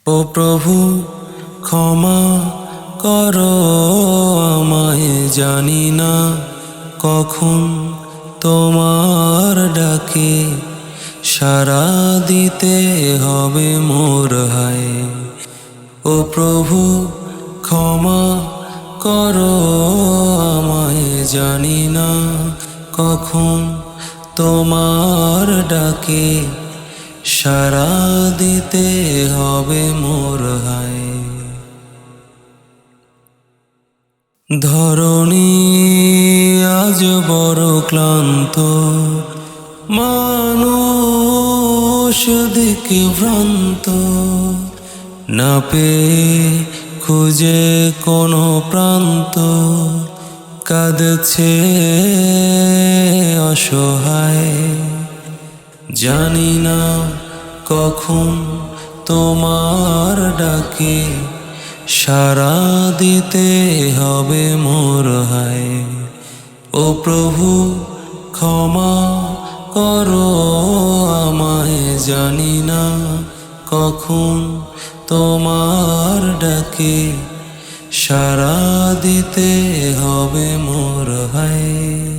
ও প্রভু ক্ষমা করো আমায়, জানি না কখন তোমার ডাকে সাড়া দিতে হবে মোর হায়। ও প্রভু ক্ষমা করো আমায়, জানি না কখন তোমার ডাকে সাড়া দিতে হবে মোর হায়। ধরণী আজ বড় ক্লান্ত, মানুষ দিকে ভ্রান্ত, না পেয়ে খুঁজে কোনো প্রান্ত, কাঁদছে অসহায়। জানি না কখন তোমার ডাকে সাড়া দিতে হবে মোর হায়। ও প্রভু ক্ষমা করো আমায়, জানি না কখন তোমার ডাকে সাড়া দিতে হবে মোর হায়।